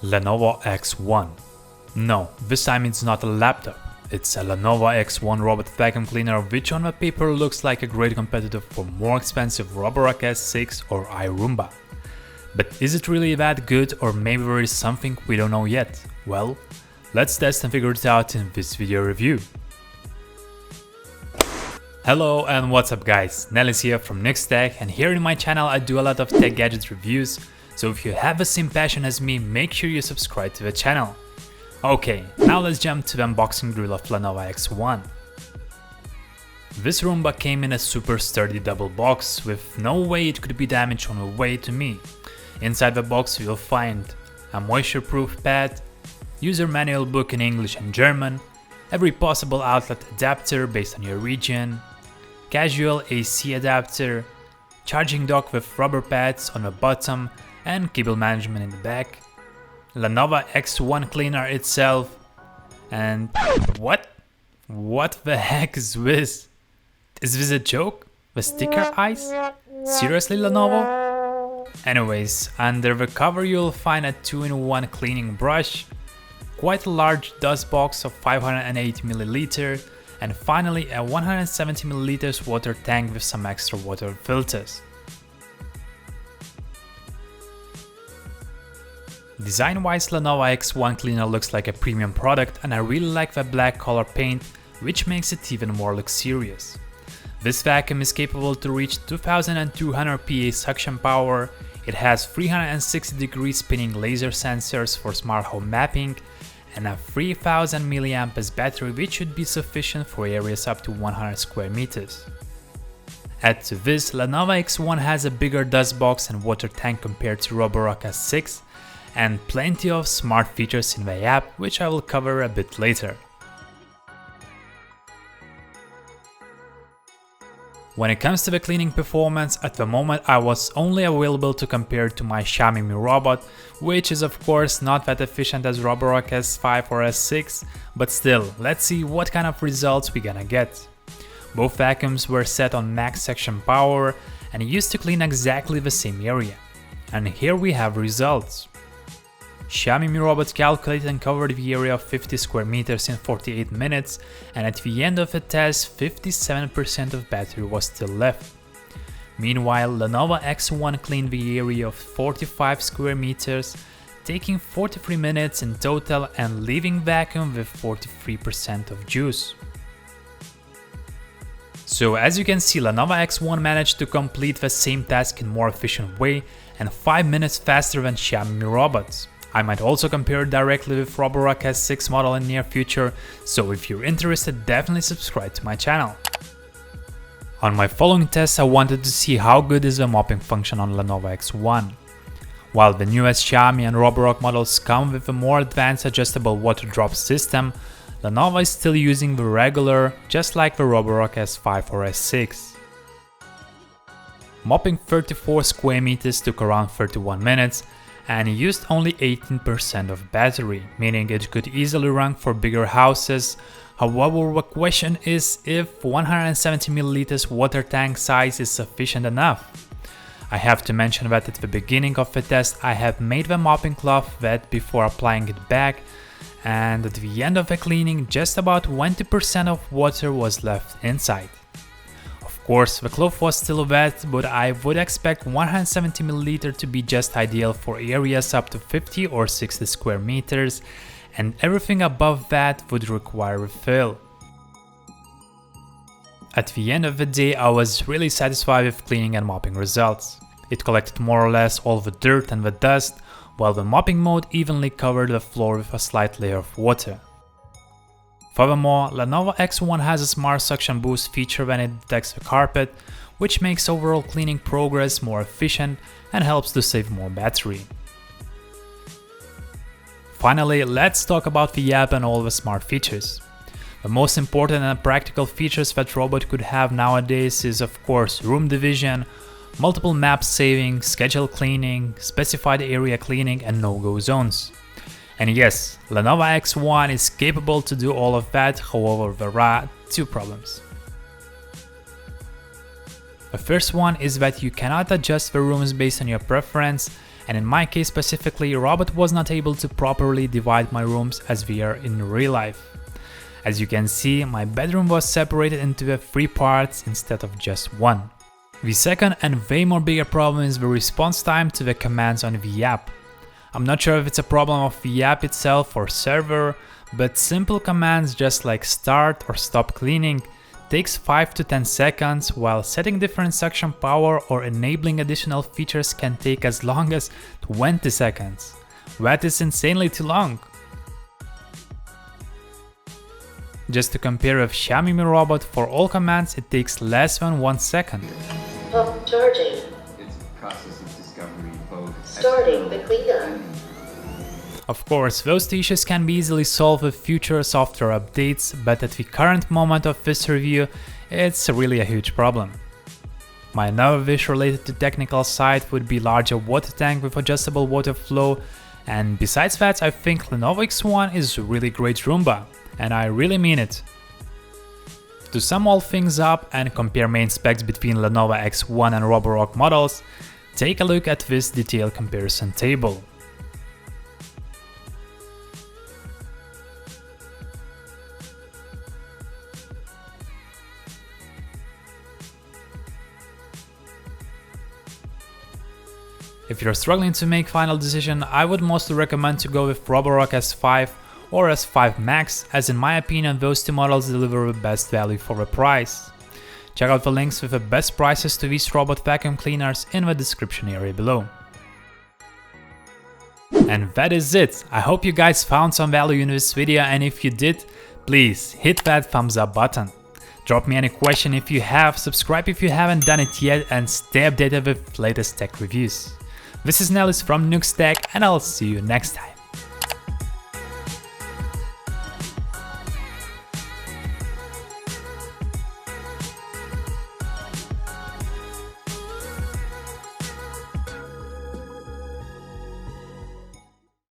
Lenovo X1. No, this time it's not a laptop. It's a Lenovo X1 robot vacuum cleaner, which on the paper looks like a great competitor for more expensive Roborock S6 or iRoomba. But is it really that good, or maybe there is something we don't know yet? Well, let's test and figure it out in this video review. Hello and what's up guys, Nellis here from Tech, and here in my channel I do a lot of tech gadgets reviews, so if you have the same passion as me, make sure you subscribe to the channel. Okay, now let's jump to the unboxing drill of Lenovo X1. This Roomba came in a super sturdy double box, with no way it could be damaged on the way to me. Inside the box you'll find a moisture-proof pad, user manual book in English and German, every possible outlet adapter based on your region, casual AC adapter, charging dock with rubber pads on the bottom and cable management in the back, Lenovo X1 cleaner itself, and what? What the heck is this? Is this a joke? The sticker eyes? Seriously, Lenovo? Anyways, under the cover you'll find a 2-in-1 cleaning brush, quite a large dust box of 580ml, and finally a 170ml water tank with some extra water filters. Design-wise, Lenovo X1 cleaner looks like a premium product, and I really like the black color paint, which makes it even more luxurious. This vacuum is capable to reach 2200 PA suction power, it has 360-degree spinning laser sensors for smart home mapping, and a 3000 mAh battery, which should be sufficient for areas up to 100 square meters. Add to this, Lenovo X1 has a bigger dust box and water tank compared to Roborock S6, and plenty of smart features in the app, which I will cover a bit later. When it comes to the cleaning performance, at the moment I was only available to compare to my Xiaomi Mi Robot, which is of course not that efficient as Roborock S5 or S6, but still, let's see what kind of results we gonna get. Both vacuums were set on max suction power and used to clean exactly the same area. And here we have results. Xiaomi Mi Robot calculated and covered the area of 50 square meters in 48 minutes, and at the end of the test 57% of battery was still left. Meanwhile, Lenovo X1 cleaned the area of 45 square meters, taking 43 minutes in total and leaving vacuum with 43% of juice. So as you can see, Lenovo X1 managed to complete the same task in a more efficient way and 5 minutes faster than Xiaomi Mi Robots. I might also compare it directly with Roborock S6 model in near future, so if you're interested, definitely subscribe to my channel. On my following test, I wanted to see how good is the mopping function on Lenovo X1. While the newest Xiaomi and Roborock models come with a more advanced adjustable water drop system, Lenovo is still using the regular, just like the Roborock S5 or S6. Mopping 34 square meters took around 31 minutes, and used only 18% of battery, meaning it could easily run for bigger houses. However, the question is if 170ml water tank size is sufficient enough. I have to mention that at the beginning of the test I have made the mopping cloth wet before applying it back, and at the end of the cleaning just about 20% of water was left inside. Of course, the cloth was still wet, but I would expect 170ml to be just ideal for areas up to 50 or 60 square meters, and everything above that would require refill. At the end of the day, I was really satisfied with cleaning and mopping results. It collected more or less all the dirt and the dust, while the mopping mode evenly covered the floor with a slight layer of water. Furthermore, Lenovo X1 has a smart suction boost feature when it detects the carpet, which makes overall cleaning progress more efficient and helps to save more battery. Finally, let's talk about the app and all the smart features. The most important and practical features that robot could have nowadays is of course room division, multiple map saving, schedule cleaning, specified area cleaning and no-go zones. And yes, Lenovo X1 is capable to do all of that, however there are two problems. The first one is that you cannot adjust the rooms based on your preference, and in my case specifically, Robot was not able to properly divide my rooms as we are in real life. As you can see, my bedroom was separated into 3 parts instead of just 1. The second and way more bigger problem is the response time to the commands on the app. I'm not sure if it's a problem of the app itself or server, but simple commands just like start or stop cleaning takes 5 to 10 seconds, while setting different suction power or enabling additional features can take as long as 20 seconds. That is insanely too long. Just to compare with Xiaomi Mi Robot, for all commands it takes less than 1 second. Pump charging. It's a process of discovery both Starting the cleanup. Of course, those two issues can be easily solved with future software updates, but at the current moment of this review, it's really a huge problem. My another wish related to technical side would be larger water tank with adjustable water flow, and besides that, I think Lenovo X1 is a really great Roomba, and I really mean it. To sum all things up and compare main specs between Lenovo X1 and Roborock models, take a look at this detailed comparison table. If you're struggling to make final decision, I would mostly recommend to go with Roborock S5 or S5 Max, as in my opinion those two models deliver the best value for the price. Check out the links with the best prices to these robot vacuum cleaners in the description area below. And that is it. I hope you guys found some value in this video, and if you did, please hit that thumbs up button. Drop me any question if you have, subscribe if you haven't done it yet, and stay updated with latest tech reviews. This is Nellis from Tech, and I'll see you next time.